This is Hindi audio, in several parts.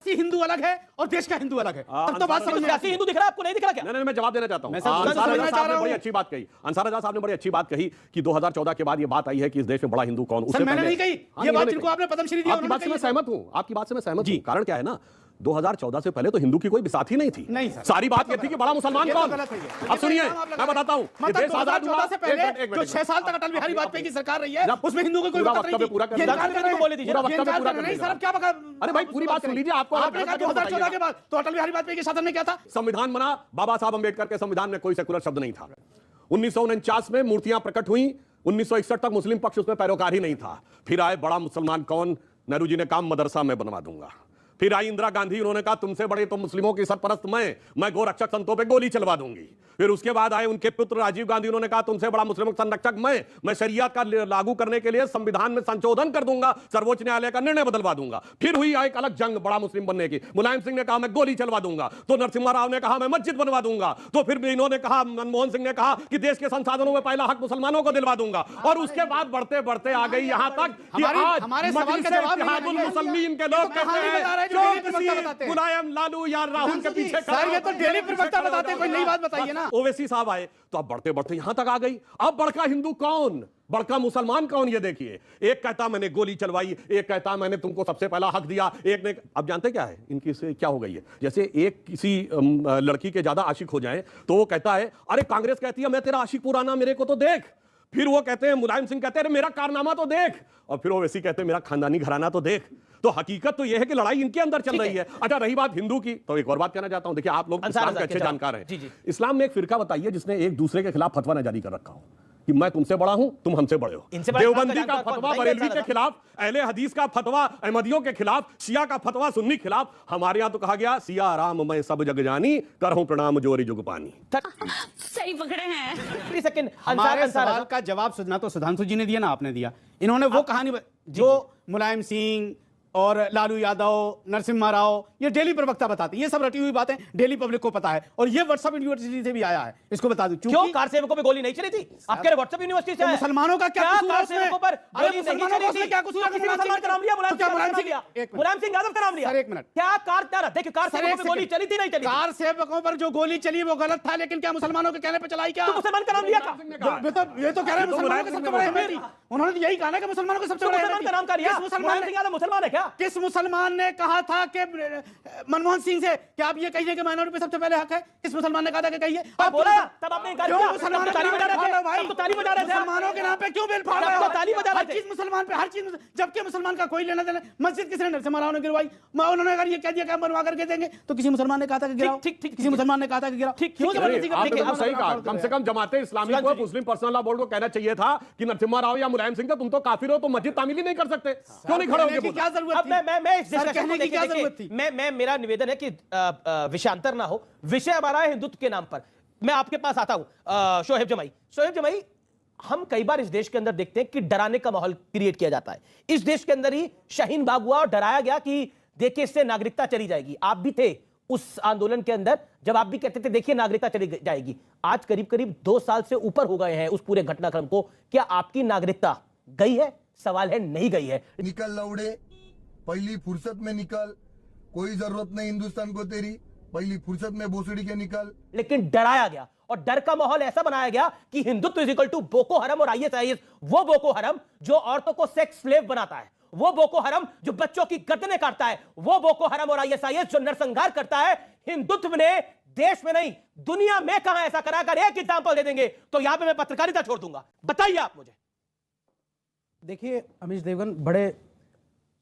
सियासी हिंदू अलग है और देश का हिंदू अलग है। तब तो बात समझ में सियासी हिंदू दिख रहा है आपको, नहीं दिख रहा क्या? नहीं, मैं जवाब देना चाहता हूं। अंसार रजा साहब ने बड़ी अच्छी बात कही, अंसार रजा साहब ने बड़ी अच्छी बात कही कि 2014 के बाद ये बात आई है कि इस देश में बड़ा हिंदू कौन। सर मैंने नहीं कही ये बात, जिनको आपने पद्मश्री दिया आपकी बात से मैं सहमत हूं, आपकी बात से मैं सहमत हूं। कारण क्या है ना, 2014 से पहले तो हिंदू की कोई बिसात ही नहीं थी। नहीं सर, सारी बात ये थी कि बड़ा मुसलमान कौन। अब सुनिए मैं बताता हूं, मतलब 2014 से पहले जो 6 साल तक अटल बिहारी वाजपेयी की सरकार रही है उसमें हिंदू को कोई बात नहीं थी। पूरा ये इनकार कर रहे हैं, बोले दीजिए, पूरा वक्त में पूरा नहीं सर, अब क्या बका। अरे भाई पूरी बात सुन लीजिए। आपको आपने कहा 2014 के बाद तो अटल बिहारी वाजपेयी के शासन में क्या था? संविधान बना, बाबा साहब अंबेडकर के संविधान में कोई सेकुलर शब्द नहीं था। 1949 में मूर्तियां प्रकट हुई, 1961 तक मुस्लिम पक्ष उसमें पैरोकार ही नहीं था। फिर आए बड़ा मुसलमान कौन, नेहरू जी ने कहा मदरसा में बनवा दूंगा। फिर आई इंदिरा गांधी, उन्होंने कहा तुमसे बड़े तो मुस्लिमों की सरपरस्त मैं गोरक्षक संतों पे गोली चलवा दूंगी। फिर उसके बाद आए उनके पुत्र राजीव गांधी, उन्होंने कहा तुमसे बड़ा मुस्लिमों का संरक्षक मैं शरीयत का लागू करने के लिए संविधान में संशोधन कर दूंगा, सर्वोच्च न्यायालय का निर्णय बदलवा दूंगा। फिर हुई एक अलग जंग बड़ा मुस्लिम बनने की, मुलायम सिंह ने कहा मैं गोली चलवा दूंगा, तो नरसिम्हा राव ने कहा मैं मस्जिद बनवा दूंगा, तो फिर इन्होंने कहा, मनमोहन सिंह ने कहा कि देश के संसाधनों में पहला हक मुसलमानों को दिलवा दूंगा। और उसके बाद बढ़ते बढ़ते आ गई यहां तक कि आज हमारे सवाल का जवाब मुसलमीन के लोग कहते हैं मुलायम, लालू या राहुल के पीछे सर ये तो डेली प्रवक्ता बताते हैं, कोई नई बात बताइए ना। ओवैसी साहब आए तो अब बढ़ते बढ़ते यहां तक आ गई। अब बड़का हिंदू कौन, बड़का मुसलमान कौन, ये देखिए। एक कहता मैंने गोली चलवाई, एक कहता मैंने तुमको सबसे पहला हक दिया, एक ने। अब जानते क्या है इनकी से क्या हो गई है, जैसे एक किसी लड़की के ज्यादा आशिक हो जाए तो वो कहता है अरे कांग्रेस कहती है मैं तेरा आशिक पुराना, मेरे को तो देख। फिर वो कहते हैं, मुलायम सिंह कहते हैं मेरा कारनामा तो देख, और फिर वो वैसे कहते हैं मेरा खानदानी घराना तो देख। तो हकीकत तो यह है कि लड़ाई इनके अंदर चल रही है। अच्छा रही बात हिंदू की, तो एक और बात कहना चाहता हूं। देखिए आप लोग इस्लाम के अच्छे जानकार हैं। इस्लाम में एक फिरका बताइए जिसने एक दूसरे के खिलाफ फतवा न जारी कर रखा हो कि मैं तुमसे बड़ा हूं तुम हमसे बड़े हो। देवबंदी का फतवा बरेलवी के खिलाफ, अहले हदीस का फतवा अहमदियों के खिलाफ, शिया का फतवा सुन्नी के खिलाफ। हमारे यहां तो कहा गया सिया राम मैं सब जग जानी, करहूं प्रणाम जोरी जुग पानी। सही पकड़े हैं। सेकंड हमारे सवाल का जवाब ना तो सुधांशु जी ने दिया ना आपने दिया। इन्होंने वो कहानी जो मुलायम सिंह और लालू यादव, नरसिम्हा राव, ये डेली प्रवक्ता बताते हैं, ये सब रटी हुई बातें डेली पब्लिक को पता है। और ये व्हाट्सएप यूनिवर्सिटी से भी आया है, इसको बता दूं। क्यों कार सेवकों पे गोली नहीं चली थी? आपके व्हाट्सएप यूनिवर्सिटी से मुसलमानों का क्या कसूर है उसमें? पर गोली नहीं चली थी? क्या कसूर है? मुसलमान का नाम लिया, मुलायम सिंह यादव का नाम लिया। सर एक मिनट, क्या कार, देखिए कार सेवकों पे गोली चली थी नहीं चली? कार सेवकों पर जो गोली चली वो गलत था, लेकिन क्या मुसलमानों के कहने पर चलाई? क्या मुसलमान का नाम लिया था? ये तो कह रहे हैं मुसलमानों के सबसे बड़े अहमियत थी। उन्होंने तो यही कहा ना कि मुसलमानों के सबसे बड़े मुसलमान का नाम का लिया। मुलायम सिंह यादव मुसलमान है क्या? किस मुसलमान ने कहा था कि मनमोहन सिंह से कि आप ये कहिए कि माइनॉरिटी पे सबसे पहले हक है? किस मुसलमान ने कहा था कि कहिए? आप बोला तब आपने इनकार किया। मुसलमानों ताली बजा रहे थे भाई, ताली बजा रहे थे। मुसलमानों के नाम पे क्यों बिल फाड़ रहे हो? ताली बजा रहे थे। हर चीज मुसलमान पे, हर चीज, जबकि मुसलमान का कोई लेना देना। मस्जिद किसने नरसिम्हा राव ने गिरवाई? उन्होंने अगर ये कह दिया कि हम बनवा करके देंगे, तो किसी मुसलमान ने कहा था कि गिराओ? ठीक, किसी मुसलमान ने कहा था कि गिराओ? क्यों जबरदस्ती करते हैं? सही कहा। कम से कम जमाते इस्लामी को, मुस्लिम पर्सनल लॉ बोर्ड को कहना चाहिए था कि नरसिम्हा राव या मुलायम सिंह तुम तो काफिर हो, तो मस्जिद तामील ही नहीं कर सकते, क्यों नहीं खड़े होके? क्या जरूरत थी? मैं इस सर कहने की क्या जरूरत थी? मैं मेरा निवेदन है कि विषयांतर ना हो। विषय हमारा है हिंदुत्व के नाम पर। मैं आपके पास आता हूं शोहेब जमाई, हम कई बार इस देश के अंदर देखते हैं कि डराने का माहौल क्रिएट किया जाता है। इस देश के अंदर ही शाहीन बाग हुआ और डराया गया कि देखिए इससे नागरिकता चली जाएगी। आप भी थे उस आंदोलन के अंदर जब आप भी कहते थे देखिए नागरिकता चली जाएगी। आज करीब करीब 2 साल से ऊपर हो गए हैं उस पूरे घटनाक्रम को। क्या आपकी नागरिकता गई है? सवाल है नहीं गई है। निकल लौड़े, पहली फुर्सत में निकल, कोई जरूरत नहीं हिंदुस्तान को तेरी, पहली फुर्सत में भोसड़ी के निकल। लेकिन डराया गया और डर का माहौल ऐसा बनाया गया कि Hindutva is equal to Boko Haram और आईएसआईएस। वो बोको हरम जो औरतों को सेक्स स्लेव बनाता है, वो बोको हरम जो बच्चों की गर्दनें काटता है, वो बोको हरम और आईएसआईएस जो नरसंहार करता है। हिंदुत्व ने देश में नहीं दुनिया में कहां ऐसा करा? अगर एक एग्जांपल दे देंगे तो यहां पे मैं पत्रकारिता छोड़ दूंगा। बताइए आप मुझे। देखिए अमीश देवगन, बड़े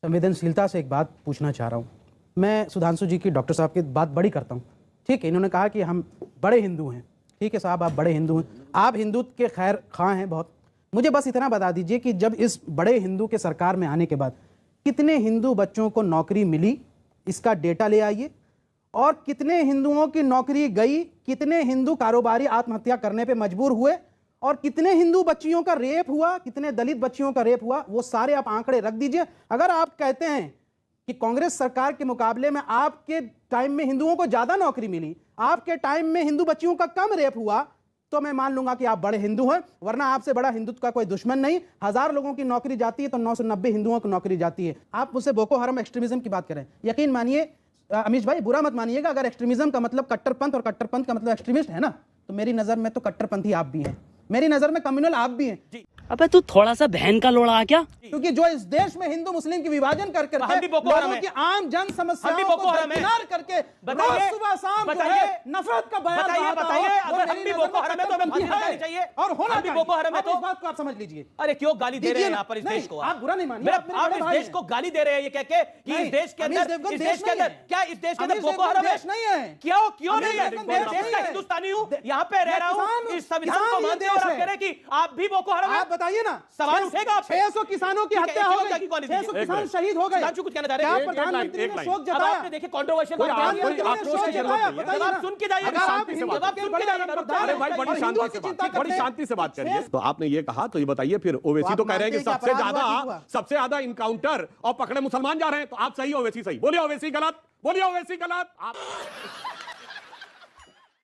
संवेदनशीलता से एक बात पूछना चाह रहा हूं। मैं सुधांशु जी की, डॉक्टर साहब की बात बड़ी करता हूं, ठीक है? इन्होंने कहा कि हम बड़े हिंदू हैं। ठीक है साहब, आप बड़े हिंदू हैं, आप हिंदुत्व के खैर खां हैं बहुत। मुझे बस इतना बता दीजिए कि जब इस बड़े हिंदू के सरकार में आने के बाद कितने हिंदू बच्चों को नौकरी मिली, इसका डेटा ले आइए। और कितने हिंदुओं की नौकरी गई, कितने हिंदू कारोबारी आत्महत्या करने पे मजबूर हुए, और कितने हिंदू बच्चियों का रेप हुआ, कितने दलित बच्चियों का रेप हुआ, वो सारे आप आंकड़े रख दीजिए। अगर आप कहते हैं कि कांग्रेस सरकार के मुकाबले में आपके टाइम में हिंदुओं को ज्यादा नौकरी मिली, आपके टाइम में हिंदू बच्चियों का कम रेप हुआ, तो मैं मान लूंगा कि आप बड़े हिंदू हैं। वरना आपसे बड़ा हिंदुत्व का कोई दुश्मन नहीं। 1000 लोगों की नौकरी जाती है तो 990 हिंदुओं की नौकरी जाती है। आप मुझसे बोको हरम एक्सट्रीमिज्म की बात करें, यकीन मानिए अमीश भाई बुरा मत मानिएगा, अगर एक्सट्रीमिज्म का मतलब कट्टरपंथ और कट्टरपंथ का मतलब एक्सट्रीमिस्ट है ना, तो मेरी नजर में तो कट्टरपंथी आप भी हैं, मेरी नजर में कम्युनल आप भी हैं। अबे तू थोड़ा सा बहन का लोड़ा क्या? क्योंकि जो इस देश में हिंदू मुस्लिम की विभाजन कर करके हम भी बोको हराम लोगों हैं। की आम जन समस्याओं हम भी को बोको हराम हैं। दरकिनार करके बताइए, रोज सुबह शाम जो बताइए, है नफरत का बयान बताइए, बहाता हो, बताइए, वो अगर हम मेरी भी नजर बोको में हराम हैं तो हमें कट्टरपंथी फांसी है। लगानी चाहिए। और होना हम भी चाहिए। बोको हराम हैं आप तो- इस बात को आप समझ लीजिए। अरे क्यों गाली दे रहे हैं दीजिए ना। यहाँ पर इस नहीं, देश को? आप बुरा नहीं मानिए, मेरा- आप मेरे आप बड़े इस भाई देश हैं। को गाली दे रहे हैं ये कह के कि नहीं, इस देश के अमीश अंदर देवगन इस देश देश के नहीं अंदर है। क्या इस देश के अंदर अमीश बोको देवगन हराम है? देश नहीं है। क्यों अमीश नहीं है? देवगन मैं देश देश नहीं का है। हिंदुस्तानी हूँ, यहाँ पे रह रहा हूँ, किसान- इस संविधान किसान को ये मानते हैं और देश आप है। कह रहे हैं कि आप भी बोको हराम हैं? आप बताइए ना, सवाल उठेगा आप पे। 600 किसानों की ठीक है, हत्या एक हो मिनट की गई, कॉल 600 लीजिए। किसान शहीद हो गए। सुधांशु कुछ कहना चाह रहे क्या हैं? एक प्रधानमंत्री लाइन, ने एक शोक अब जताया? आपने देखिए कंट्रोवर्शियल कोई बात आप- कर दी है। कोई जवाब आक्रोश की सुन के जरूरत जाइए, नहीं है। बताइए जवाब ना। सुन के जाइए, अगर जवाब आप सुन हिंदू के जाइए, बड़े अरे भाई बड़ी और शांति हिंदुओं से की बात चिंता बड़ी करते हैं। शांति से बात करिए। तो आपने ये कहा तो ये बताइए फिर ओवैसी आप तो कह रहे हैं कि मानते हैं कि सबसे अपराध हुआ? ज्यादा इनकाउंटर और पकड़े मुसलमान जा रहे हैं, तो आप सही, ओवैसी सही। बोलिए ओवैसी गलत, बोलिए ओवैसी गलत। आप